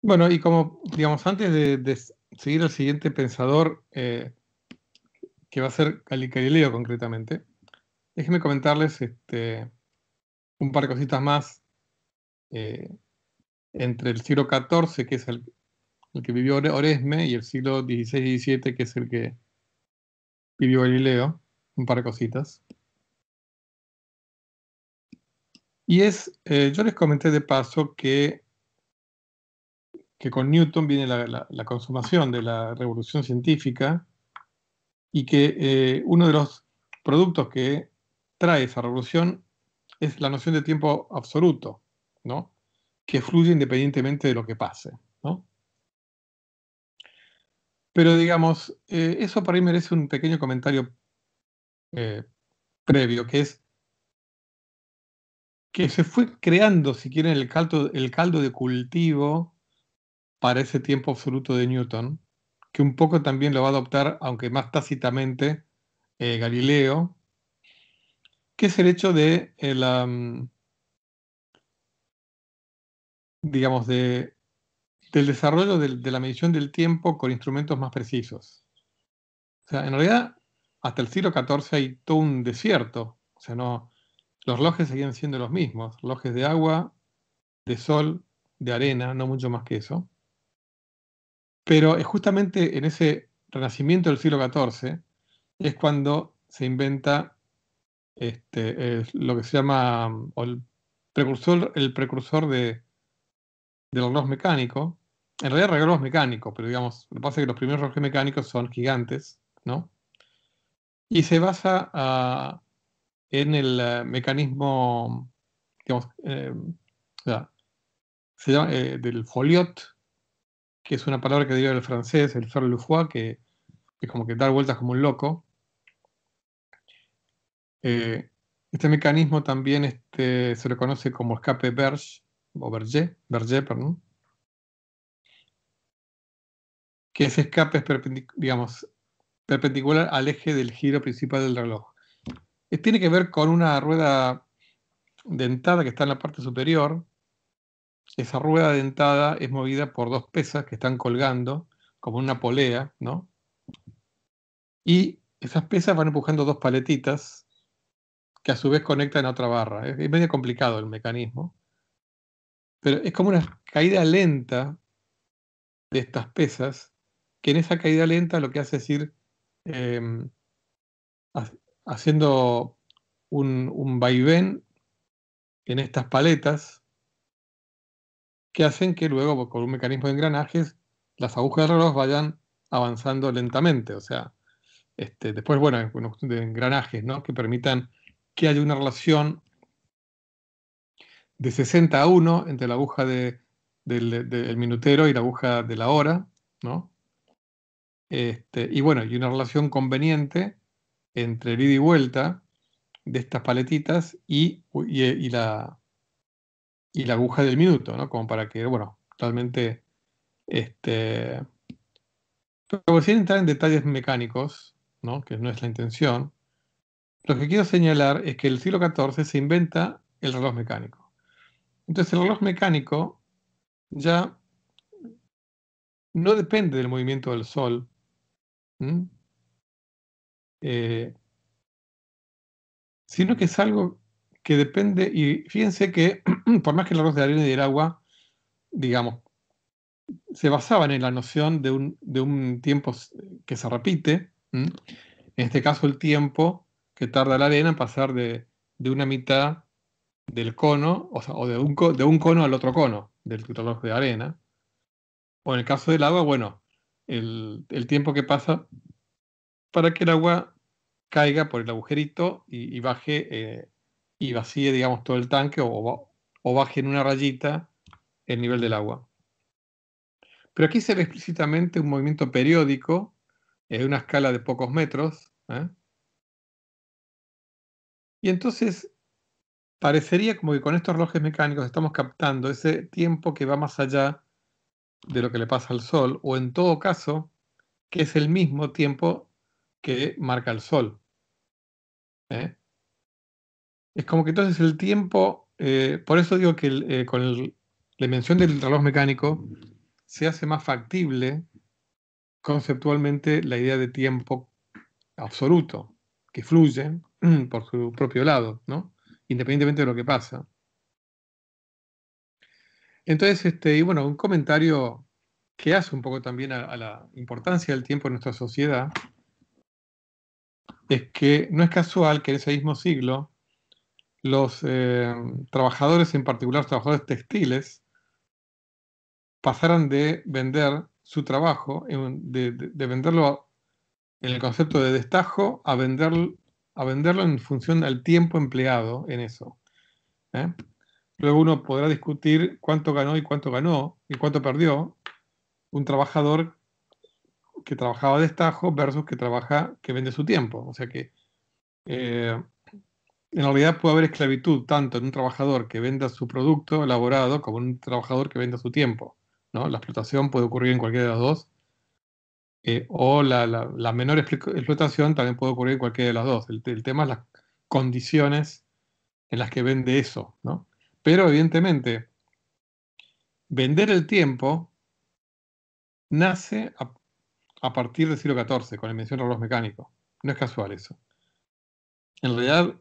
Bueno, y como, digamos, antes de seguir al siguiente pensador, que va a ser Galileo concretamente, déjenme comentarles un par de cositas más eh, entre el siglo XIV, que es el que vivió Oresme, y el siglo XVI y XVII, que es el que vivió Galileo, un par de cositas. Y yo les comenté de paso que con Newton viene la consumación de la revolución científica y que uno de los productos que trae esa revolución es la noción de tiempo absoluto, ¿no? Que fluye independientemente de lo que pase, ¿no? Pero digamos, eso para mí merece un pequeño comentario previo, que es que se fue creando, si quieren, el caldo de cultivo para ese tiempo absoluto de Newton, que un poco también lo va a adoptar, aunque más tácitamente, Galileo, que es el hecho de digamos, del desarrollo de la medición del tiempo con instrumentos más precisos. O sea, en realidad, hasta el siglo XIV hay todo un desierto. O sea, no, los relojes seguían siendo los mismos, relojes de agua, de sol, de arena, no mucho más que eso. Pero es justamente en ese renacimiento del siglo XIV es cuando se inventa lo que se llama o el precursor del reloj mecánico. En realidad, reloj mecánico, pero digamos, lo que pasa es que los primeros relojes mecánicos son gigantes, ¿no? Y se basa en el mecanismo, digamos, o sea, se llama del foliot, que es una palabra que deriva del francés, el faire le fou, que es como que dar vueltas como un loco. Este mecanismo también se le conoce como escape Berge, o Berger, perdón, que ese escape es perpendicular al eje del giro principal del reloj. Tiene que ver con una rueda dentada que está en la parte superior. Esa rueda dentada es movida por dos pesas que están colgando, como una polea, ¿no? Y esas pesas van empujando dos paletitas que a su vez conectan a otra barra. Es medio complicado el mecanismo, pero es como una caída lenta de estas pesas, que en esa caída lenta lo que hace es ir em, ha- haciendo un vaivén en estas paletas que hacen que luego, con un mecanismo de engranajes, las agujas del reloj vayan avanzando lentamente. O sea, después, bueno, es una cuestión de engranajes, ¿no? Que permitan que haya una relación de 60 a 1 entre la aguja del minutero y la aguja de la hora, ¿no? Y bueno, y una relación conveniente entre el ida y vuelta de estas paletitas y la aguja del minuto, ¿no? Como para que, bueno, realmente, pero sin entrar en detalles mecánicos, ¿no? Que no es la intención, lo que quiero señalar es que en el siglo XIV se inventa el reloj mecánico. Entonces el reloj mecánico ya no depende del movimiento del Sol, eh, sino que es algo que depende, y fíjense que por más que el reloj de arena y del agua, digamos, se basaban en la noción de un tiempo que se repite, en este caso el tiempo que tarda la arena en pasar de una mitad del cono, o sea, o de un cono al otro cono del reloj de arena, o en el caso del agua, bueno, el tiempo que pasa para que el agua caiga por el agujerito y baje y vacíe, digamos, todo el tanque o baje en una rayita el nivel del agua. Pero aquí se ve explícitamente un movimiento periódico en una escala de pocos metros. Y entonces parecería como que con estos relojes mecánicos estamos captando ese tiempo que va más allá de lo que le pasa al Sol, o en todo caso, que es el mismo tiempo que marca el Sol. ¿eh? Es como que entonces el tiempo, por eso digo que con la invención del reloj mecánico se hace más factible conceptualmente la idea de tiempo absoluto, que fluye por su propio lado, ¿no? Independientemente de lo que pasa. Entonces, y bueno, un comentario que hace un poco también a la importancia del tiempo en nuestra sociedad es que no es casual que en ese mismo siglo los trabajadores, en particular los trabajadores textiles, pasaran de vender su trabajo, de venderlo en el concepto de destajo, a venderlo en función del tiempo empleado en eso. ¿eh? Luego uno podrá discutir cuánto ganó y cuánto perdió un trabajador que trabajaba a destajo versus que vende su tiempo. O sea que en realidad puede haber esclavitud tanto en un trabajador que venda su producto elaborado como en un trabajador que venda su tiempo, ¿no? La explotación puede ocurrir en cualquiera de los dos, o la menor explotación también puede ocurrir en cualquiera de las dos. El tema es las condiciones en las que vende eso, ¿no? Pero evidentemente, vender el tiempo nace a partir del siglo XIV, con la invención del reloj mecánico. No es casual eso. En realidad,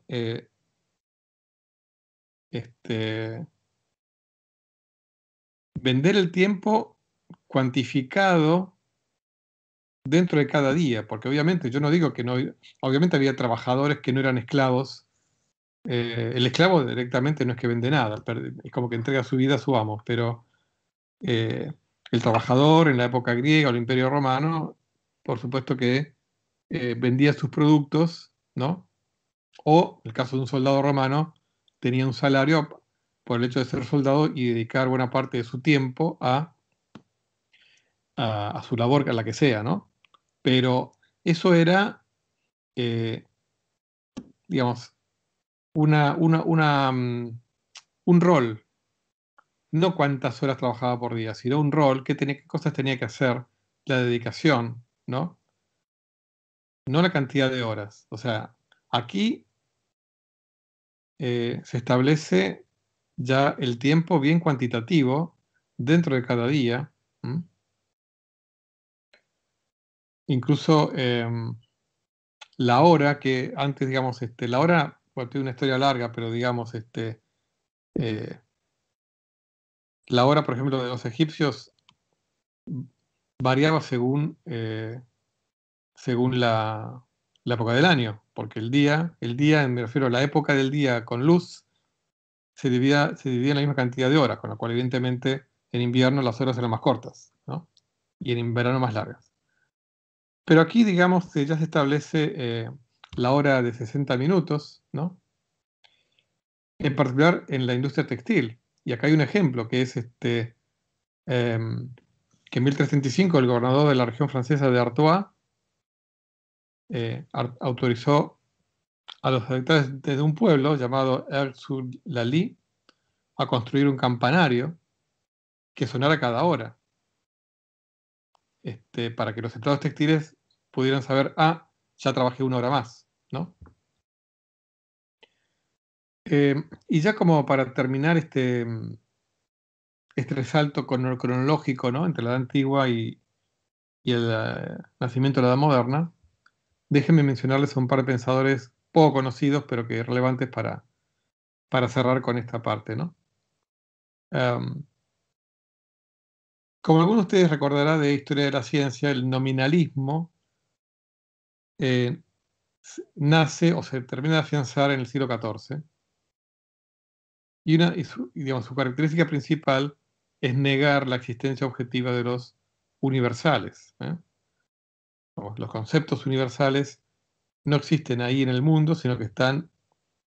vender el tiempo cuantificado dentro de cada día, porque obviamente yo no digo que no, obviamente había trabajadores que no eran esclavos. El esclavo directamente no es que vende nada, es como que entrega su vida a su amo, pero el trabajador en la época griega o el Imperio Romano, por supuesto que vendía sus productos, ¿no? O, en el caso de un soldado romano, tenía un salario por el hecho de ser soldado y dedicar buena parte de su tiempo a su labor, a la que sea, ¿no? Pero eso era, eh, digamos, un rol, no cuántas horas trabajaba por día, sino un rol, qué cosas tenía que hacer, la dedicación, ¿no? No la cantidad de horas. O sea, aquí se establece ya el tiempo bien cuantitativo dentro de cada día. ¿m? Incluso la hora que antes, digamos, la hora, bueno, tiene una historia larga, pero digamos, eh, la hora, por ejemplo, de los egipcios variaba según la época del año, porque el día, me refiero a la época del día con luz, se dividía en la misma cantidad de horas, con lo cual evidentemente en invierno las horas eran más cortas, ¿no? Y en verano más largas. Pero aquí, digamos, ya se establece la hora de 60 minutos, ¿no? En particular en la industria textil. Y acá hay un ejemplo que es que en 1335 el gobernador de la región francesa de Artois autorizó a los habitantes de un pueblo llamado Aire-sur-la-Lie a construir un campanario que sonara cada hora, para que los empleados textiles pudieran saber, ya trabajé una hora más, ¿no? Y ya como para terminar este resalto cronológico, ¿no? Entre la edad antigua y el nacimiento de la edad moderna, déjenme mencionarles a un par de pensadores poco conocidos, pero que relevantes para cerrar con esta parte, ¿no? Como alguno de ustedes recordará de Historia de la Ciencia, el nominalismo eh, nace o se termina de afianzar en el siglo XIV digamos, su característica principal es negar la existencia objetiva de los universales. Los conceptos universales no existen ahí en el mundo, sino que están,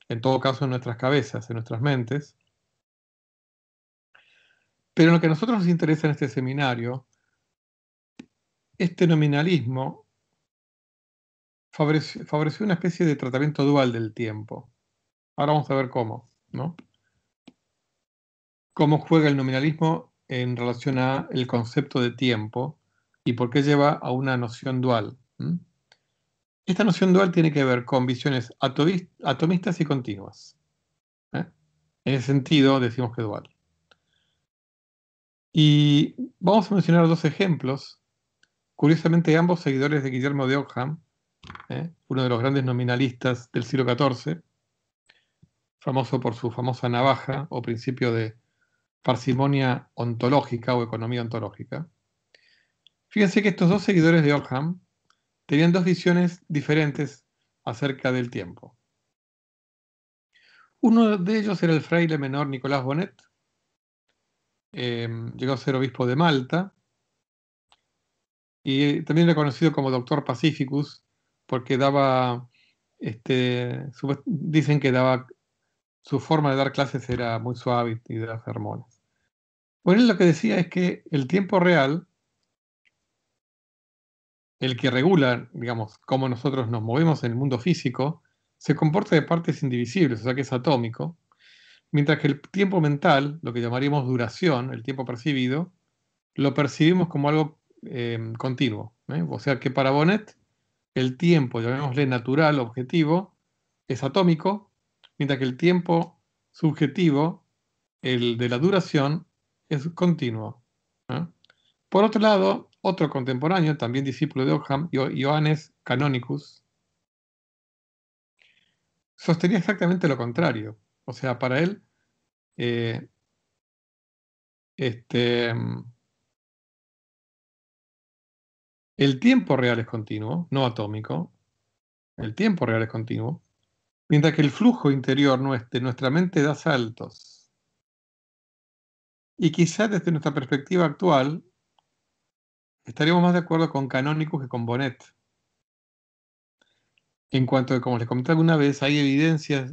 en todo caso, en nuestras cabezas, en nuestras mentes. Pero lo que a nosotros nos interesa en este seminario, este nominalismo favoreció una especie de tratamiento dual del tiempo. Ahora vamos a ver cómo, ¿no? Cómo juega el nominalismo en relación a el concepto de tiempo y por qué lleva a una noción dual. Esta noción dual tiene que ver con visiones atomistas y continuas. ¿eh? En ese sentido decimos que dual. Y vamos a mencionar dos ejemplos, curiosamente ambos seguidores de Guillermo de Ockham, uno de los grandes nominalistas del siglo XIV, famoso por su famosa navaja o principio de parsimonia ontológica o economía ontológica. Fíjense que estos dos seguidores de Ockham tenían dos visiones diferentes acerca del tiempo. Uno de ellos era el fraile menor Nicolás Bonet, llegó a ser obispo de Malta, y también era conocido como Doctor Pacificus, porque daba, dicen que daba, su forma de dar clases era muy suave y de dar sermones. Bueno, él lo que decía es que el tiempo real, el que regula, digamos, cómo nosotros nos movemos en el mundo físico, se comporta de partes indivisibles, o sea que es atómico, mientras que el tiempo mental, lo que llamaríamos duración, el tiempo percibido, lo percibimos como algo continuo. O sea que para Bonet, el tiempo, llamémosle natural, objetivo, es atómico, mientras que el tiempo subjetivo, el de la duración, es continuo. ¿Eh? Por otro lado, otro contemporáneo, también discípulo de Ockham, Johannes Canonicus, sostenía exactamente lo contrario. O sea, para él, eh, este, el tiempo real es continuo, no atómico. El tiempo real es continuo, mientras que el flujo interior de nuestra mente da saltos. Y quizás desde nuestra perspectiva actual, estaríamos más de acuerdo con Canonicus que con Bonet. En cuanto a, como les comenté alguna vez, hay evidencias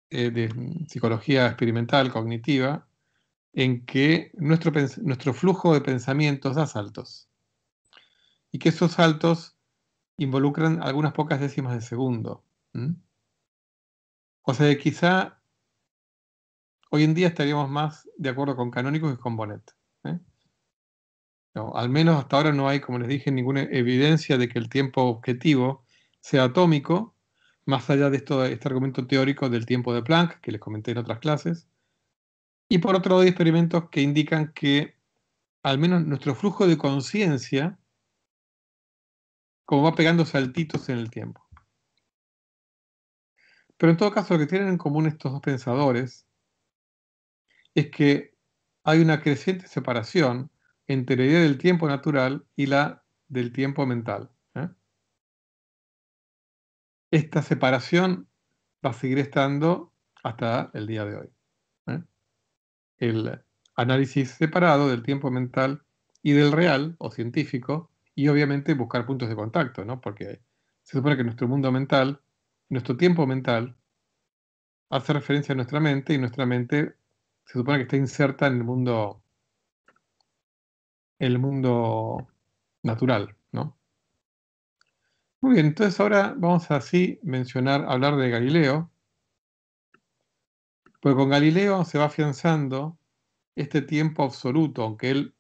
de psicología experimental, cognitiva, en que nuestro flujo de pensamientos da saltos. Y que esos saltos involucran algunas pocas décimas de segundo. O sea que quizá hoy en día estaríamos más de acuerdo con Canónicos que con Bonet. No, al menos hasta ahora no hay, como les dije, ninguna evidencia de que el tiempo objetivo sea atómico, más allá de este argumento teórico del tiempo de Planck, que les comenté en otras clases. Y por otro lado hay experimentos que indican que al menos nuestro flujo de conciencia, como va pegando saltitos en el tiempo. Pero en todo caso, lo que tienen en común estos dos pensadores es que hay una creciente separación entre la idea del tiempo natural y la del tiempo mental. Esta separación va a seguir estando hasta el día de hoy. ¿eh? El análisis separado del tiempo mental y del real o científico, y obviamente buscar puntos de contacto, ¿no? Porque se supone que nuestro mundo mental, nuestro tiempo mental, hace referencia a nuestra mente, y nuestra mente se supone que está inserta en el mundo natural, ¿no? Muy bien, entonces ahora vamos a así hablar de Galileo, porque con Galileo se va afianzando este tiempo absoluto, aunque él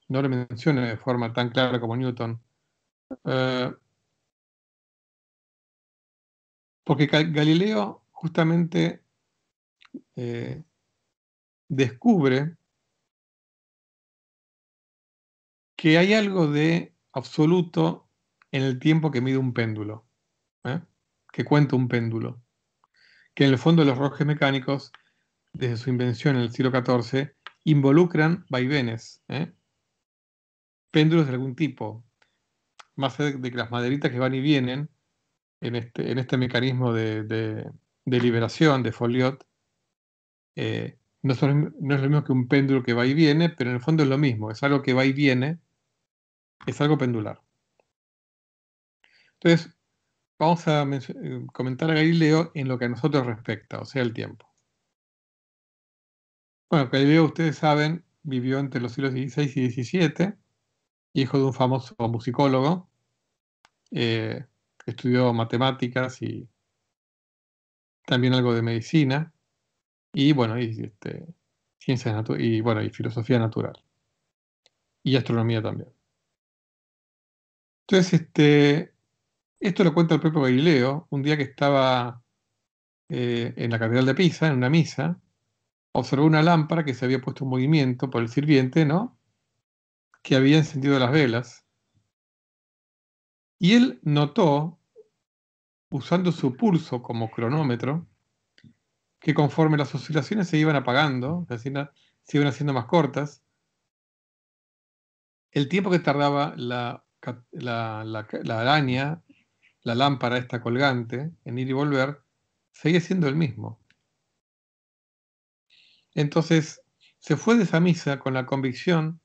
no lo menciona de forma tan clara como Newton, eh, porque Galileo justamente eh, descubre que hay algo de absoluto en el tiempo que mide un péndulo, ¿eh? Que cuenta un péndulo, que en el fondo los relojes mecánicos, desde su invención en el siglo XIV, involucran vaivenes, péndulos de algún tipo, más allá de que las maderitas que van y vienen en este mecanismo de liberación de Folliot, no es lo mismo que un péndulo que va y viene, pero en el fondo es lo mismo, es algo que va y viene, es algo pendular. Entonces, vamos a comentar a Galileo en lo que a nosotros respecta, o sea, el tiempo. Bueno, Galileo, ustedes saben, vivió entre los siglos XVI y XVII, hijo de un famoso musicólogo, eh, estudió matemáticas y también algo de medicina, y bueno, ciencias y bueno, y filosofía natural, y astronomía también. Entonces, esto lo cuenta el propio Galileo, un día que estaba en la Catedral de Pisa, en una misa, observó una lámpara que se había puesto en movimiento por el sirviente, ¿no? Que había encendido las velas. Y él notó, usando su pulso como cronómetro, que conforme las oscilaciones se iban apagando, es decir, se iban haciendo más cortas, el tiempo que tardaba la araña, la lámpara esta colgante, en ir y volver, seguía siendo el mismo. Entonces, se fue de esa misa con la convicción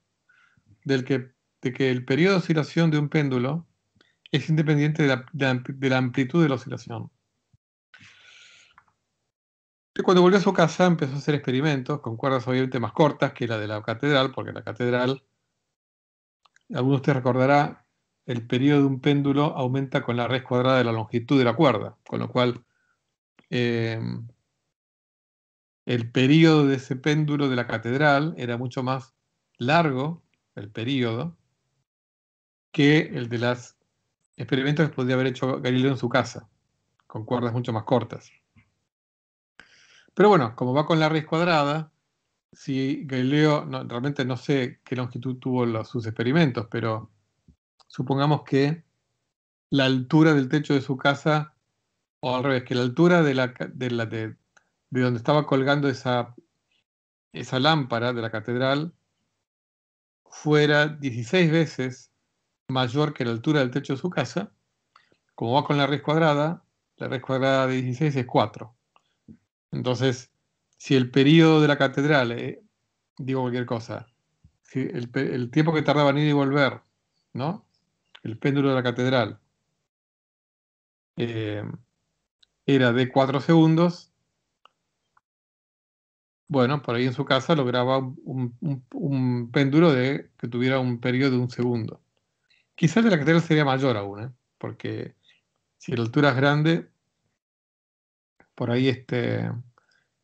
de que el periodo de oscilación de un péndulo es independiente de la amplitud de la oscilación. Y cuando volvió a su casa empezó a hacer experimentos con cuerdas obviamente más cortas que la de la catedral, porque la catedral, alguno de ustedes recordará, el periodo de un péndulo aumenta con la raíz cuadrada de la longitud de la cuerda, con lo cual eh, el periodo de ese péndulo de la catedral era mucho más largo, el periodo, que el de los experimentos que podría haber hecho Galileo en su casa, con cuerdas mucho más cortas. Pero bueno, como va con la raíz cuadrada, si Galileo, realmente no sé qué longitud tuvo sus experimentos, pero supongamos que la altura del techo de su casa, o al revés, que la altura de donde estaba colgando esa lámpara de la catedral fuera 16 veces mayor que la altura del techo de su casa. Como va con la raíz cuadrada de 16 es 4. Entonces, si el periodo de la catedral, digo cualquier cosa, si el tiempo que tardaba en ir y volver, ¿no? El péndulo de la catedral eh, era de 4 segundos, bueno, por ahí en su casa lograba un péndulo que tuviera un periodo de 1 segundo. Quizás de la catedral sería mayor aún, porque si la altura es grande, por ahí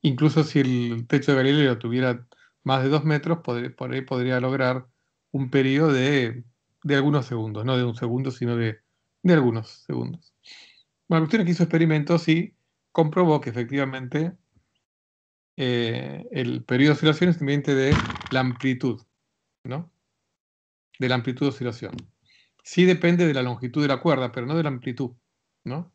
incluso si el techo de Galileo tuviera más de 2 metros, por ahí podría lograr un periodo de algunos segundos, no de 1 segundo, sino de algunos segundos. Bueno, la cuestión es que hizo experimentos y comprobó que efectivamente el periodo de oscilación es independiente de la amplitud, ¿no? De la amplitud de oscilación. Sí depende de la longitud de la cuerda, pero no de la amplitud, ¿no?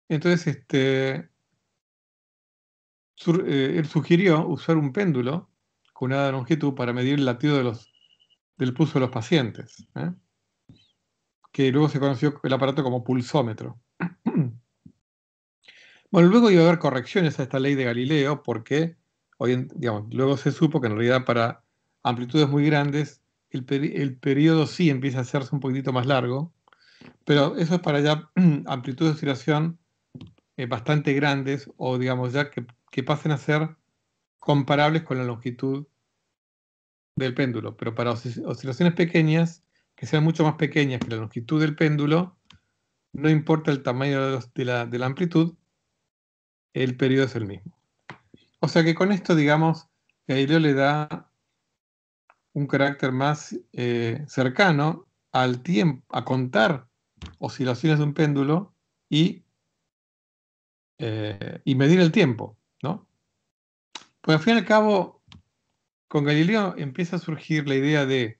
Entonces, él sugirió usar un péndulo con una longitud para medir el latido del pulso de los pacientes, que luego se conoció el aparato como pulsómetro. Bueno, luego iba a haber correcciones a esta ley de Galileo porque digamos, luego se supo que en realidad para amplitudes muy grandes el periodo sí empieza a hacerse un poquitito más largo, pero eso es para ya amplitudes de oscilación bastante grandes o digamos ya que pasen a ser comparables con la longitud del péndulo, pero para oscilaciones pequeñas, que sean mucho más pequeñas que la longitud del péndulo, no importa el tamaño de la amplitud, el periodo es el mismo. O sea que con esto, digamos, Galileo le da un carácter más cercano al tiempo, a contar oscilaciones de un péndulo y medir el tiempo, ¿no? Pues al fin y al cabo, con Galileo empieza a surgir la idea de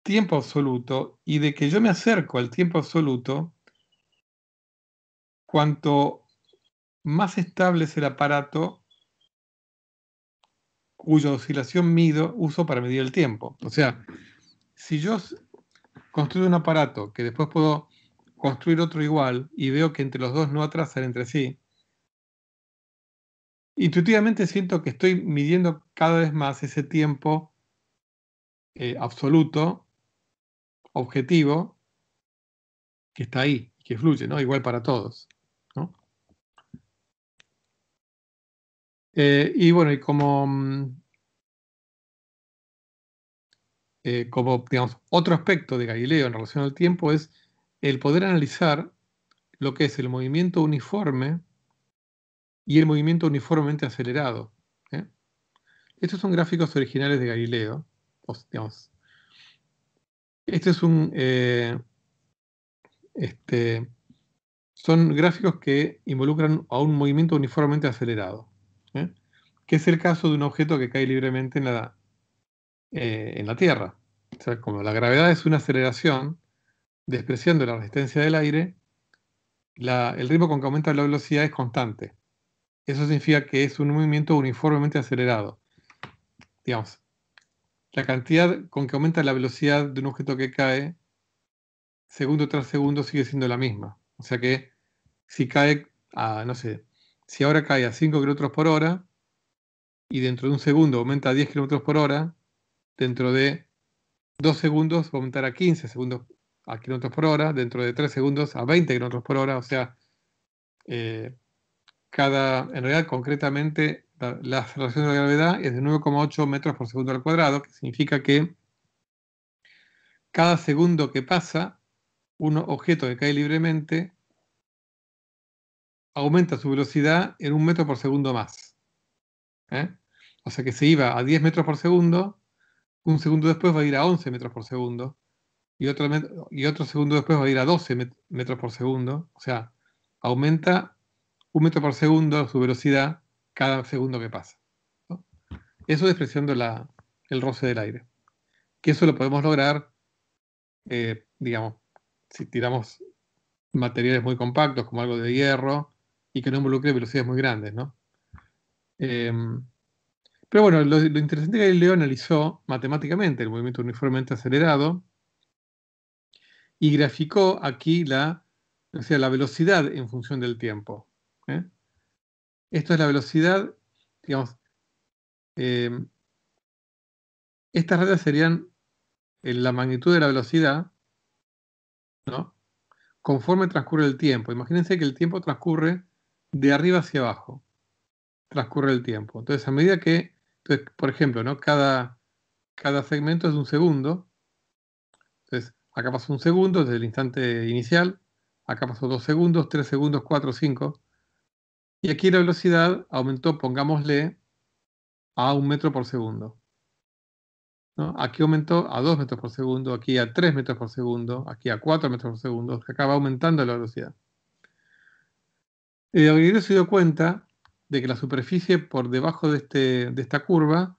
tiempo absoluto y de que yo me acerco al tiempo absoluto cuanto más estable es el aparato cuya oscilación uso para medir el tiempo. O sea, si yo construyo un aparato que después puedo construir otro igual y veo que entre los dos no atrasan entre sí, intuitivamente siento que estoy midiendo cada vez más ese tiempo absoluto, objetivo, que está ahí, que fluye, ¿no? Igual para todos, ¿no? Y bueno, y como, digamos, otro aspecto de Galileo en relación al tiempo es el poder analizar lo que es el movimiento uniforme y el movimiento uniformemente acelerado. ¿eh? Estos son gráficos originales de Galileo. Digamos, este es un, son gráficos que involucran a un movimiento uniformemente acelerado, ¿eh? Que es el caso de un objeto que cae libremente en la Tierra. O sea, como la gravedad es una aceleración, despreciando la resistencia del aire, el ritmo con que aumenta la velocidad es constante. Eso significa que es un movimiento uniformemente acelerado. Digamos, la cantidad con que aumenta la velocidad de un objeto que cae, segundo tras segundo, sigue siendo la misma. O sea que si cae a, no sé, si ahora cae a 5 kilómetros por hora y dentro de un segundo aumenta a 10 kilómetros por hora, dentro de 2 segundos va a aumentar a 15 segundos a kilómetros por hora, dentro de 3 segundos a 20 kilómetros por hora. O sea, eh, en realidad, concretamente, la aceleración de la gravedad es de 9,8 metros por segundo al cuadrado, que significa que cada segundo que pasa, un objeto que cae libremente aumenta su velocidad en 1 metro por segundo más. ¿Eh? O sea que se iba a 10 metros por segundo, un segundo después va a ir a 11 metros por segundo, y otro segundo después va a ir a 12 metros por segundo. O sea, aumenta 1 metro por segundo su velocidad cada segundo que pasa, ¿no? Eso despreciando el roce del aire. Que eso lo podemos lograr, digamos, si tiramos materiales muy compactos, como algo de hierro, y que no involucre velocidades muy grandes, ¿no? Pero bueno, lo interesante es que Galileo analizó matemáticamente el movimiento uniformemente acelerado y graficó aquí o sea, la velocidad en función del tiempo, ¿eh? Esto es la velocidad, digamos, eh, estas rayas serían la magnitud de la velocidad, ¿no? Conforme transcurre el tiempo. Imagínense que el tiempo transcurre de arriba hacia abajo, transcurre el tiempo. Entonces, a medida que, entonces, por ejemplo, ¿no? Cada segmento es de un segundo. Entonces, acá pasó un segundo desde el instante inicial, acá pasó 2 segundos, 3 segundos, 4, 5. Y aquí la velocidad aumentó, pongámosle, a 1 metro por segundo, ¿no? Aquí aumentó a 2 metros por segundo, aquí a 3 metros por segundo, aquí a 4 metros por segundo. Acá va aumentando la velocidad. Galileo se dio cuenta de que la superficie por debajo de esta curva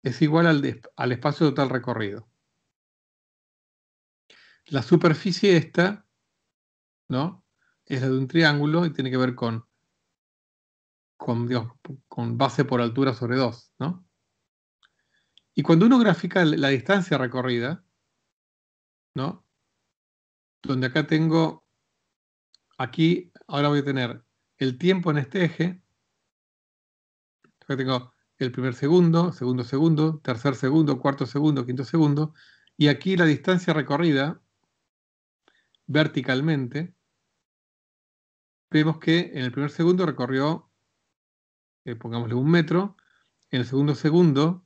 es igual al espacio total recorrido. La superficie esta, ¿no? Es la de un triángulo y tiene que ver digamos, con base por altura sobre 2, ¿no? Y cuando uno grafica la distancia recorrida, ¿no? Donde acá tengo, aquí, ahora voy a tener el tiempo en este eje. Acá tengo el primer segundo, segundo segundo, tercer segundo, cuarto segundo, quinto segundo. Y aquí la distancia recorrida verticalmente, vemos que en el primer segundo recorrió, pongámosle 1 metro. En el segundo segundo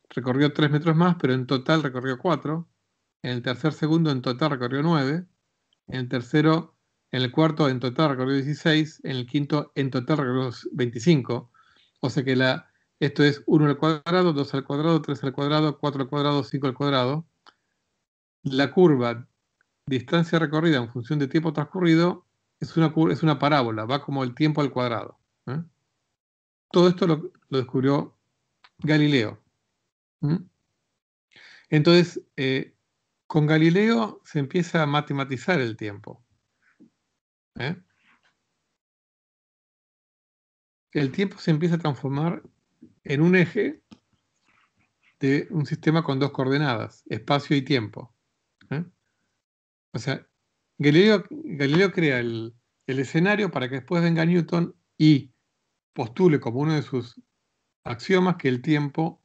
recorrió 3 metros más, pero en total recorrió 4. En el tercer segundo en total recorrió 9. En el tercero, en el cuarto en total recorrió 16. En el quinto en total recorrió 25. O sea que esto es 1 al cuadrado, 2 al cuadrado, 3 al cuadrado, 4 al cuadrado, 5 al cuadrado. La curva distancia recorrida en función de tiempo transcurrido es una parábola, va como el tiempo al cuadrado, ¿eh? Todo esto lo descubrió Galileo. Entonces, con Galileo se empieza a matematizar el tiempo, ¿eh? El tiempo se empieza a transformar en un eje de un sistema con dos coordenadas, espacio y tiempo, ¿eh? O sea, Galileo crea el escenario para que después venga Newton y postule como uno de sus axiomas que el tiempo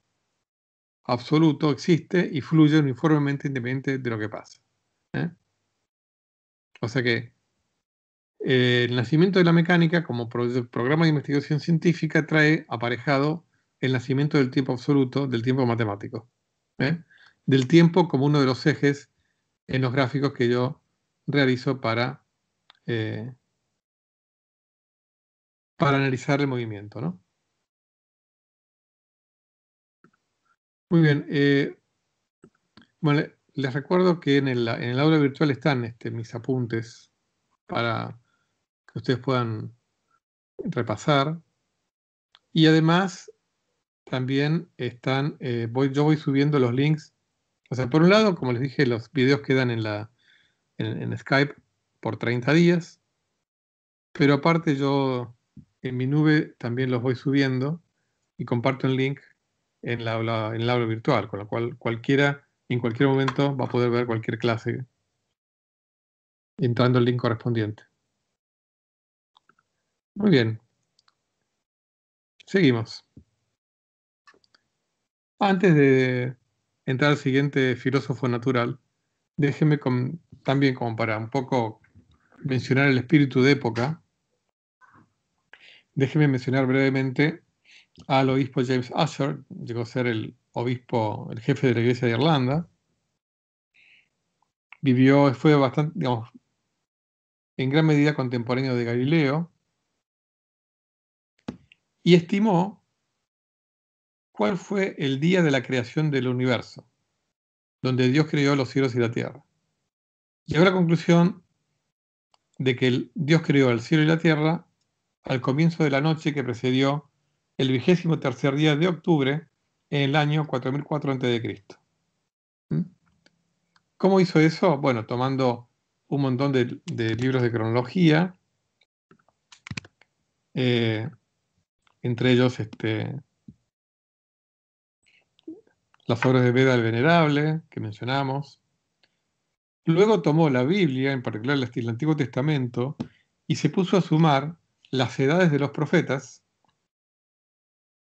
absoluto existe y fluye uniformemente independiente de lo que pasa, ¿eh? O sea que el nacimiento de la mecánica como programa de investigación científica trae aparejado el nacimiento del tiempo absoluto, del tiempo matemático, ¿eh? Del tiempo como uno de los ejes en los gráficos que yo realizo eh, para analizar el movimiento, ¿no? Muy bien. Bueno, les recuerdo que en el aula virtual están mis apuntes para que ustedes puedan repasar. Y además, también están, yo voy subiendo los links. O sea, por un lado, como les dije, los videos quedan en Skype por 30 días. Pero aparte yo en mi nube también los voy subiendo y comparto el link en en el aula virtual, con lo cual cualquiera en cualquier momento va a poder ver cualquier clase entrando el link correspondiente. Muy bien. Seguimos. Antes de entrar al siguiente filósofo natural, déjeme también como para un poco mencionar el espíritu de época, déjeme mencionar brevemente al obispo James Ussher, llegó a ser el obispo, el jefe de la Iglesia de Irlanda. Fue bastante, digamos, en gran medida contemporáneo de Galileo, y estimó cuál fue el día de la creación del universo, donde Dios creó los cielos y la tierra. Llegó a la conclusión de que Dios creó el cielo y la tierra al comienzo de la noche que precedió el 23º día de octubre en el año 4004 a.C. ¿Mm? ¿Cómo hizo eso? Bueno, tomando un montón de libros de cronología, entre ellos las obras de Beda el Venerable, que mencionamos. Luego tomó la Biblia, en particular el Antiguo Testamento, y se puso a sumar las edades de los profetas,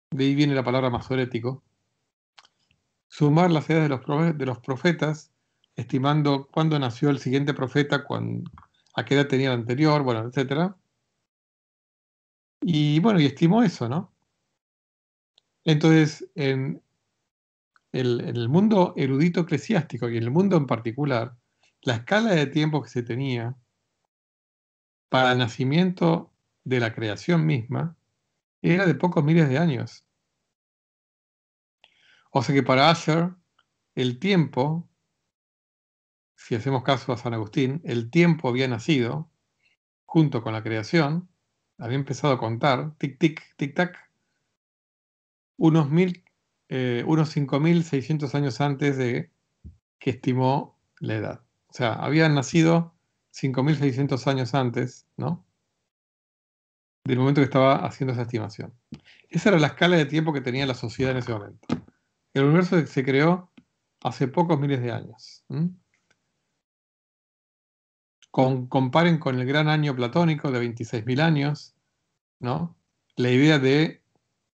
de ahí viene la palabra masorético, sumar las edades de los profetas, estimando cuándo nació el siguiente profeta, a qué edad tenía el anterior, bueno, etc. Y bueno, y estimó eso, ¿no? Entonces, en el mundo erudito eclesiástico y en el mundo en particular, la escala de tiempo que se tenía para el nacimiento de la creación misma era de pocos miles de años. O sea que para Asher, el tiempo, si hacemos caso a San Agustín, el tiempo había nacido junto con la creación, había empezado a contar, tic, tic, tic, tac, unos 5.600 años antes de que estimó la edad. O sea, habían nacido 5.600 años antes, ¿no? Del momento que estaba haciendo esa estimación. Esa era la escala de tiempo que tenía la sociedad en ese momento. El universo se creó hace pocos miles de años. Comparen con el gran año platónico de 26.000 años, ¿no? La idea de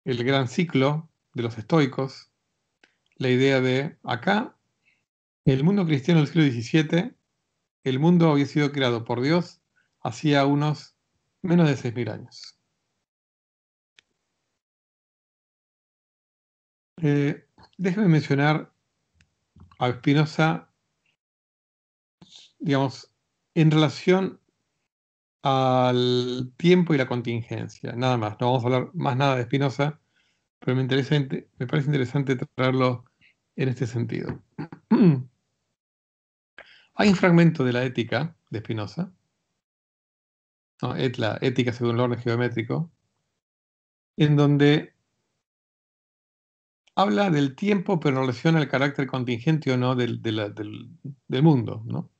el gran ciclo de los estoicos, la idea de acá, el mundo cristiano del siglo XVII, el mundo había sido creado por Dios hacía unos menos de 6.000 años. Déjeme mencionar a Spinoza, digamos, en relación al tiempo y la contingencia, nada más. No vamos a hablar más nada de Spinoza, pero me parece interesante traerlo en este sentido. Hay un fragmento de la Ética de Spinoza, ¿no? La Ética según el orden geométrico, en donde habla del tiempo, pero en relación al carácter contingente o no del mundo, ¿no?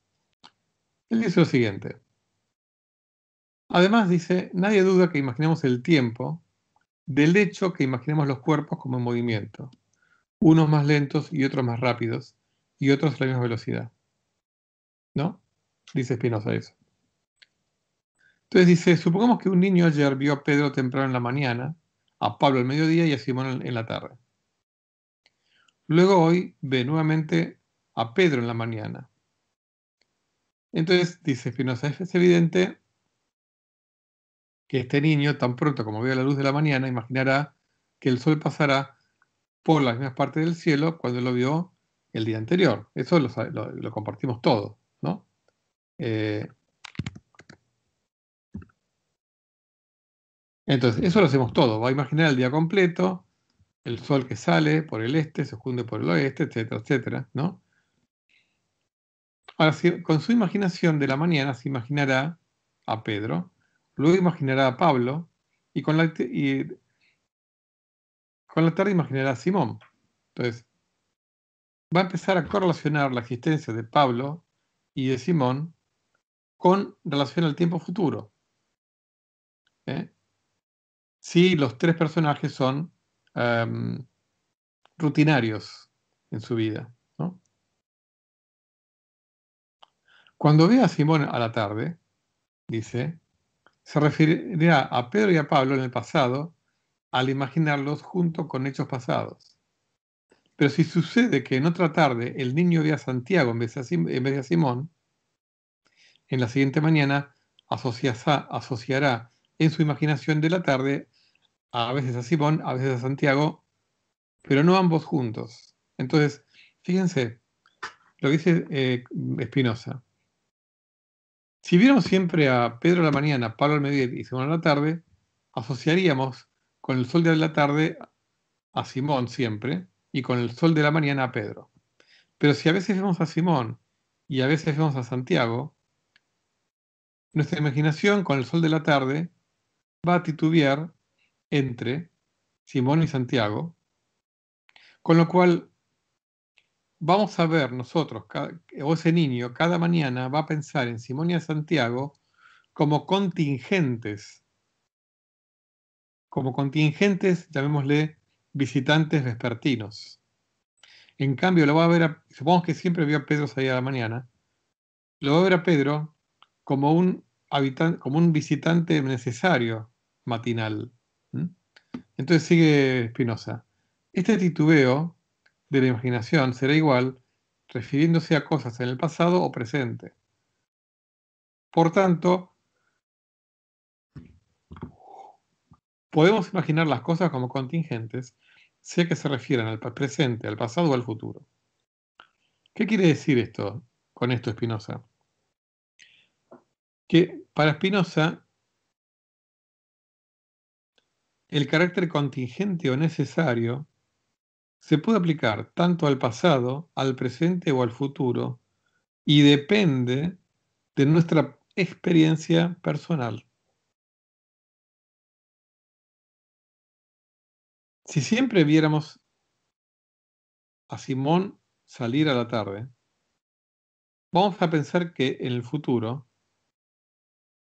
Él dice lo siguiente. Además dice, nadie duda que imaginemos el tiempo del hecho que imaginemos los cuerpos como en movimiento, unos más lentos y otros más rápidos, y otros a la misma velocidad. ¿No? Dice Spinoza eso. Entonces dice, supongamos que un niño ayer vio a Pedro temprano en la mañana, a Pablo al mediodía y a Simón en la tarde. Luego hoy ve nuevamente a Pedro en la mañana. Entonces, dice Spinoza, es evidente que este niño, tan pronto como vea la luz de la mañana, imaginará que el sol pasará por las mismas partes del cielo cuando lo vio el día anterior. Eso lo compartimos todos, ¿no? Entonces, eso lo hacemos todo. Va a imaginar el día completo, el sol que sale por el este, se hunde por el oeste, etcétera, etcétera, ¿no? Ahora, con su imaginación de la mañana se imaginará a Pedro, luego imaginará a Pablo y con la tarde imaginará a Simón. Entonces, va a empezar a correlacionar la existencia de Pablo y de Simón con relación al tiempo futuro. Si los tres personajes son rutinarios en su vida, ¿no? Cuando vea a Simón a la tarde, dice, se referirá a Pedro y a Pablo en el pasado al imaginarlos junto con hechos pasados. Pero si sucede que en otra tarde el niño ve a Santiago en vez de a Simón, en la siguiente mañana asociará en su imaginación de la tarde a veces a Simón, a veces a Santiago, pero no ambos juntos. Entonces, fíjense lo que dice Spinoza. Si viéramos siempre a Pedro a la mañana, Pablo al mediodía y Simón a la tarde, asociaríamos con el sol de la tarde a Simón siempre y con el sol de la mañana a Pedro. Pero si a veces vemos a Simón y a veces vemos a Santiago, nuestra imaginación con el sol de la tarde va a titubear entre Simón y Santiago, con lo cual vamos a ver nosotros, o ese niño, cada mañana va a pensar en Simón y a Santiago como contingentes, llamémosle visitantes vespertinos. En cambio, lo va a ver, supongamos que siempre vio a Pedro salir a la mañana, lo va a ver a Pedro como un visitante necesario matinal. Entonces sigue Spinoza. Este titubeo de la imaginación será igual refiriéndose a cosas en el pasado o presente. Por tanto, podemos imaginar las cosas como contingentes, sea que se refieran al presente, al pasado o al futuro. ¿Qué quiere decir esto con esto Spinoza? Que para Spinoza el carácter contingente o necesario se puede aplicar tanto al pasado, al presente o al futuro y depende de nuestra experiencia personal. Si siempre viéramos a Simón salir a la tarde, vamos a pensar que en el futuro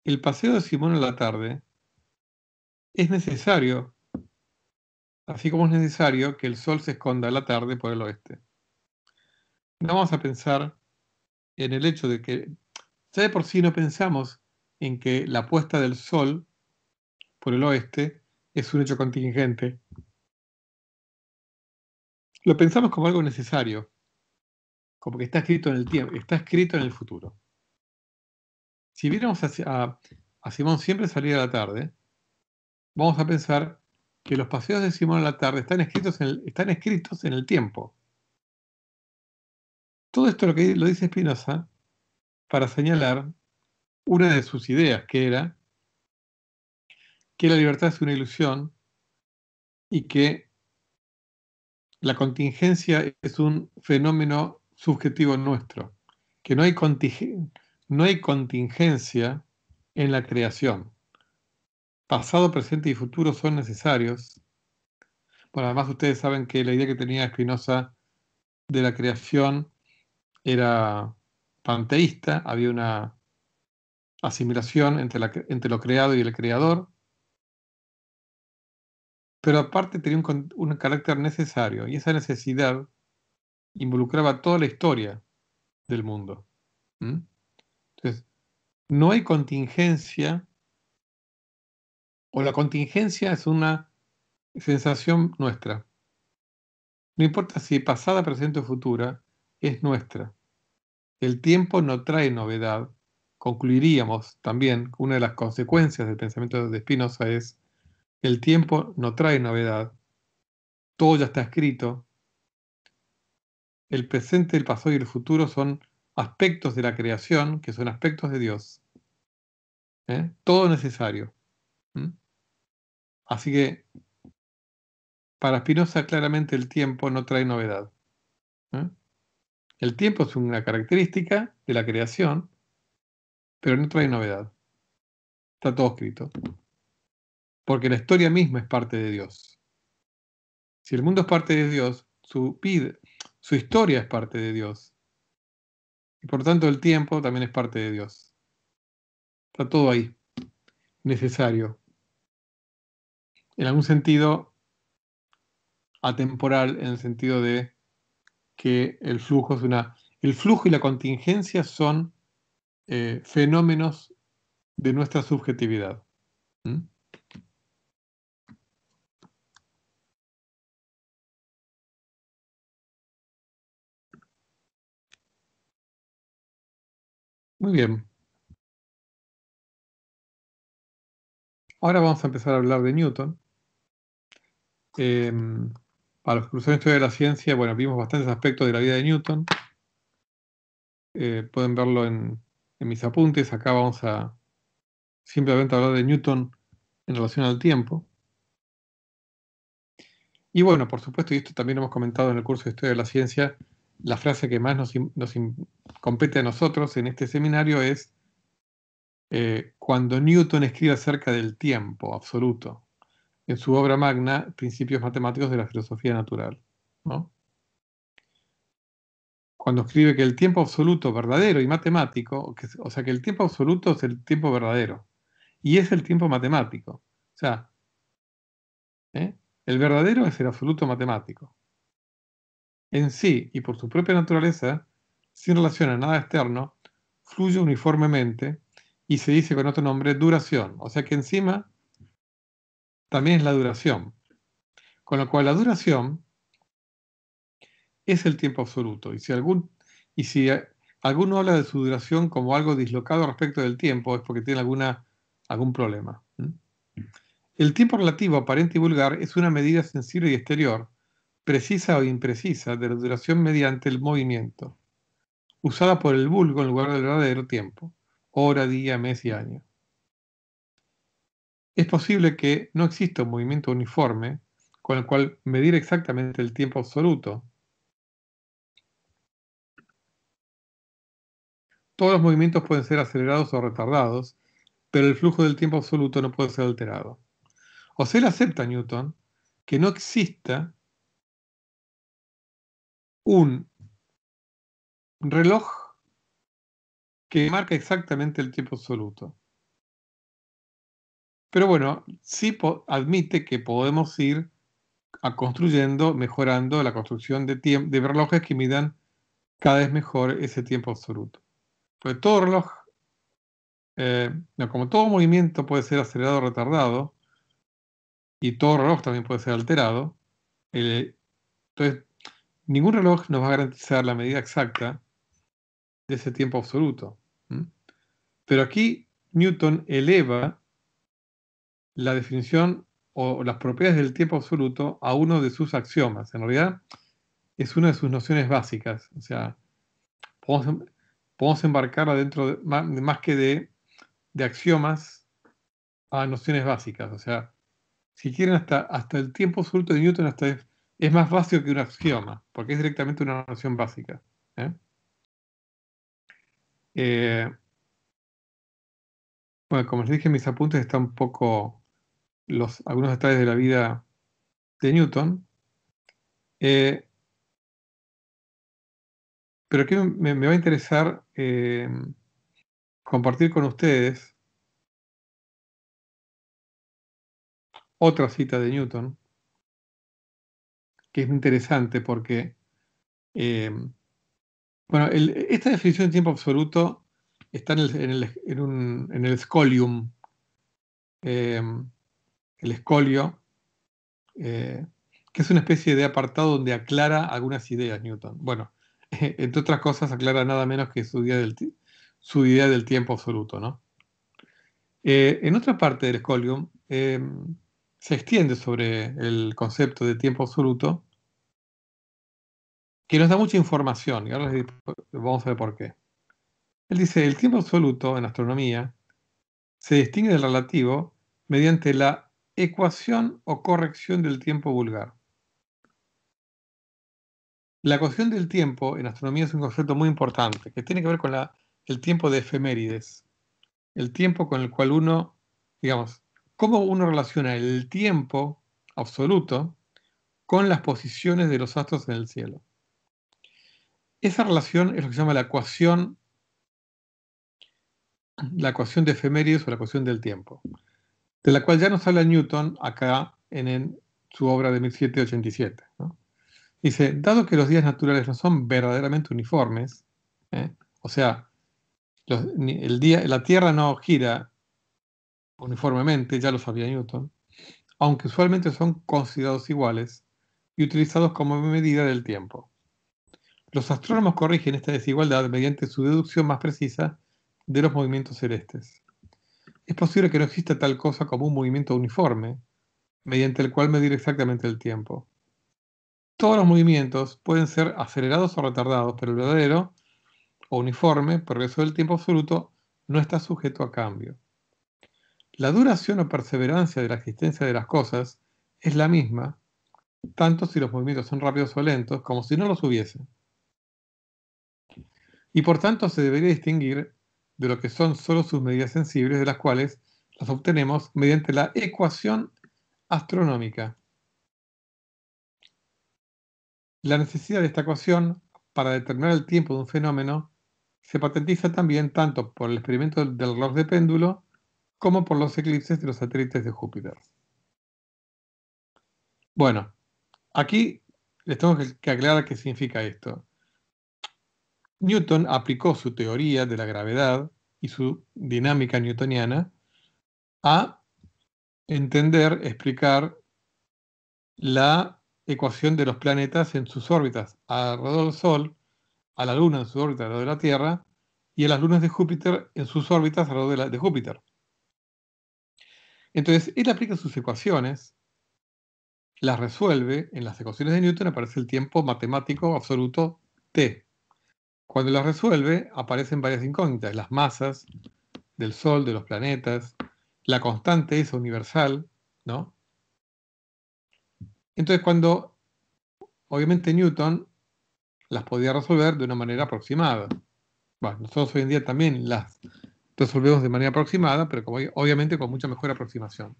el paseo de Simón a la tarde es necesario, así como es necesario que el sol se esconda a la tarde por el oeste. No vamos a pensar en el hecho de que, ya de por sí no pensamos en que la puesta del sol por el oeste es un hecho contingente. Lo pensamos como algo necesario, como que está escrito en el tiempo, está escrito en el futuro. Si viéramos a Simón siempre salir a la tarde, vamos a pensar que los paseos de Simón a la tarde están escritos en el tiempo. Todo esto lo dice Spinoza para señalar una de sus ideas, que era que la libertad es una ilusión y que la contingencia es un fenómeno subjetivo nuestro, que no hay contingencia en la creación. Pasado, presente y futuro son necesarios. Bueno, además ustedes saben que la idea que tenía Spinoza de la creación era panteísta, había una asimilación entre lo creado y el creador, pero aparte tenía un carácter necesario, y esa necesidad involucraba toda la historia del mundo. Entonces, no hay contingencia, o la contingencia es una sensación nuestra. No importa si pasada, presente o futura, es nuestra. El tiempo no trae novedad. Concluiríamos también, una de las consecuencias del pensamiento de Spinoza es: el tiempo no trae novedad, todo ya está escrito, el presente, el pasado y el futuro son aspectos de la creación, que son aspectos de Dios. Todo necesario. Así que, para Spinoza, claramente el tiempo no trae novedad. El tiempo es una característica de la creación, pero no trae novedad. Está todo escrito. Porque la historia misma es parte de Dios. Si el mundo es parte de Dios, su vida, su historia es parte de Dios. Y por tanto el tiempo también es parte de Dios. Está todo ahí, necesario. En algún sentido, atemporal, en el sentido de que el flujo es el flujo y la contingencia son fenómenos de nuestra subjetividad. ¿Mm? Muy bien. Ahora vamos a empezar a hablar de Newton. Para los que cursaron historia de la ciencia, bueno, vimos bastantes aspectos de la vida de Newton. Pueden verlo en mis apuntes. Acá vamos a simplemente hablar de Newton en relación al tiempo. Y bueno, por supuesto, y esto también lo hemos comentado en el curso de Historia de la Ciencia, la frase que más nos compete a nosotros en este seminario es cuando Newton escribe acerca del tiempo absoluto, en su obra magna, Principios Matemáticos de la Filosofía Natural, ¿no? Cuando escribe que el tiempo absoluto verdadero y matemático, o sea que el tiempo absoluto es el tiempo verdadero, y es el tiempo matemático. O sea, el verdadero es el absoluto matemático. En sí, y por su propia naturaleza, sin relación a nada externo, fluye uniformemente y se dice con otro nombre duración. O sea que encima también es la duración. Con lo cual la duración es el tiempo absoluto. Y si alguno habla de su duración como algo dislocado respecto del tiempo, es porque tiene algún problema. El tiempo relativo, aparente y vulgar, es una medida sensible y exterior, precisa o imprecisa, de la duración mediante el movimiento, usada por el vulgo en lugar del verdadero tiempo, hora, día, mes y año. Es posible que no exista un movimiento uniforme con el cual medir exactamente el tiempo absoluto. Todos los movimientos pueden ser acelerados o retardados, pero el flujo del tiempo absoluto no puede ser alterado. O sea, él acepta, Newton, que no exista un reloj que marca exactamente el tiempo absoluto. Pero bueno, sí admite que podemos ir construyendo, mejorando la construcción de relojes que midan cada vez mejor ese tiempo absoluto. Pues todo reloj, no, como todo movimiento puede ser acelerado o retardado, y todo reloj también puede ser alterado, entonces ningún reloj nos va a garantizar la medida exacta de ese tiempo absoluto. Pero aquí Newton eleva la definición o las propiedades del tiempo absoluto a uno de sus axiomas. En realidad es una de sus nociones básicas. O sea, podemos embarcarla dentro más que de axiomas a nociones básicas. O sea, si quieren, hasta el tiempo absoluto de Newton es más básico que un axioma, porque es directamente una noción básica. ¿eh? Eh, bueno, como les dije en mis apuntes, están un poco algunos detalles de la vida de Newton. Pero aquí me va a interesar compartir con ustedes otra cita de Newton, que es interesante porque, eh, bueno, esta definición de tiempo absoluto está en el Scholium, eh, el escolio, eh, que es una especie de apartado donde aclara algunas ideas Newton. Bueno, entre otras cosas aclara nada menos que su idea del tiempo absoluto, ¿no? En otra parte del Scholium se extiende sobre el concepto de tiempo absoluto, que nos da mucha información, y ahora vamos a ver por qué. Él dice, el tiempo absoluto en astronomía se distingue del relativo mediante la ecuación o corrección del tiempo vulgar. La ecuación del tiempo en astronomía es un concepto muy importante, que tiene que ver con el tiempo de efemérides, el tiempo con el cual uno digamos, cómo uno relaciona el tiempo absoluto con las posiciones de los astros en el cielo. Esa relación es lo que se llama la ecuación de efemérides o la ecuación del tiempo, de la cual ya nos habla Newton acá en su obra de 1787, ¿no? Dice, dado que los días naturales no son verdaderamente uniformes, o sea, la Tierra no gira uniformemente, ya lo sabía Newton, aunque usualmente son considerados iguales y utilizados como medida del tiempo. Los astrónomos corrigen esta desigualdad mediante su deducción más precisa de los movimientos celestes. Es posible que no exista tal cosa como un movimiento uniforme, mediante el cual medir exactamente el tiempo. Todos los movimientos pueden ser acelerados o retardados, pero el verdadero o uniforme progreso del tiempo absoluto no está sujeto a cambio. La duración o perseverancia de la existencia de las cosas es la misma, tanto si los movimientos son rápidos o lentos, como si no los hubiese. Y por tanto se debería distinguir de lo que son solo sus medidas sensibles, de las cuales las obtenemos mediante la ecuación astronómica. La necesidad de esta ecuación para determinar el tiempo de un fenómeno se patentiza también tanto por el experimento del reloj de péndulo como por los eclipses de los satélites de Júpiter. Bueno, aquí les tengo que aclarar qué significa esto. Newton aplicó su teoría de la gravedad y su dinámica newtoniana a entender, explicar la ecuación de los planetas en sus órbitas alrededor del Sol, a la Luna en su órbita alrededor de la Tierra y a las lunas de Júpiter en sus órbitas alrededor de Júpiter. Entonces, él aplica sus ecuaciones, las resuelve, en las ecuaciones de Newton aparece el tiempo matemático absoluto T. Cuando las resuelve, aparecen varias incógnitas, las masas del Sol, de los planetas, la constante esa universal, ¿no? Entonces, obviamente Newton las podía resolver de una manera aproximada. Bueno, nosotros hoy en día también las resolvemos de manera aproximada, pero obviamente con mucha mejor aproximación.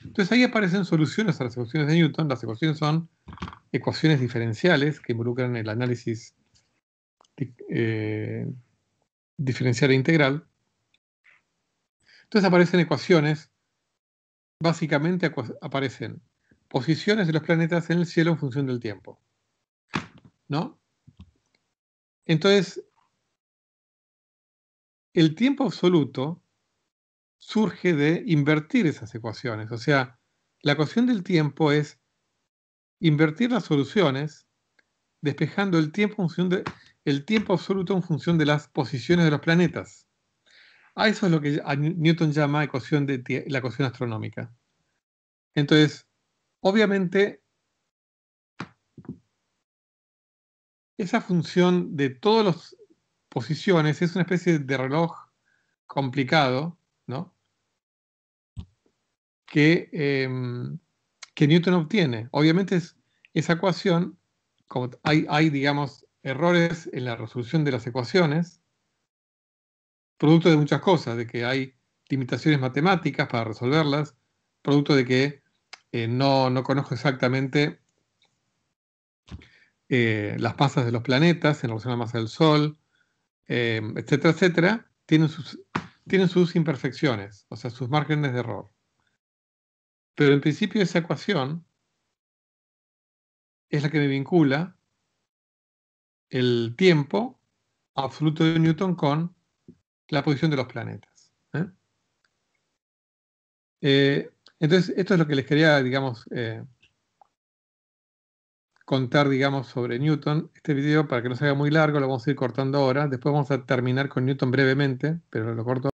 Entonces ahí aparecen soluciones a las ecuaciones de Newton. Las ecuaciones son ecuaciones diferenciales que involucran el análisis diferencial e integral. Entonces aparecen ecuaciones, básicamente aparecen posiciones de los planetas en el cielo en función del tiempo, ¿no? Entonces, el tiempo absoluto surge de invertir esas ecuaciones. O sea, la ecuación del tiempo es invertir las soluciones, despejando el tiempo absoluto en función de las posiciones de los planetas. A eso es lo que Newton llama la ecuación astronómica. Entonces, obviamente, esa función de todas las posiciones es una especie de reloj complicado, ¿no? Que Newton obtiene. Obviamente esa ecuación, como hay, digamos, errores en la resolución de las ecuaciones, producto de muchas cosas, de que hay limitaciones matemáticas para resolverlas, producto de que no conozco exactamente las masas de los planetas en relación a la masa del Sol, etcétera, etcétera, tienen sus imperfecciones, o sea, sus márgenes de error. Pero en principio esa ecuación es la que me vincula el tiempo absoluto de Newton con la posición de los planetas. Entonces, esto es lo que les quería, digamos, contar, digamos, sobre Newton. Este video, para que no se haga muy largo, lo vamos a ir cortando ahora. Después vamos a terminar con Newton brevemente, pero lo corto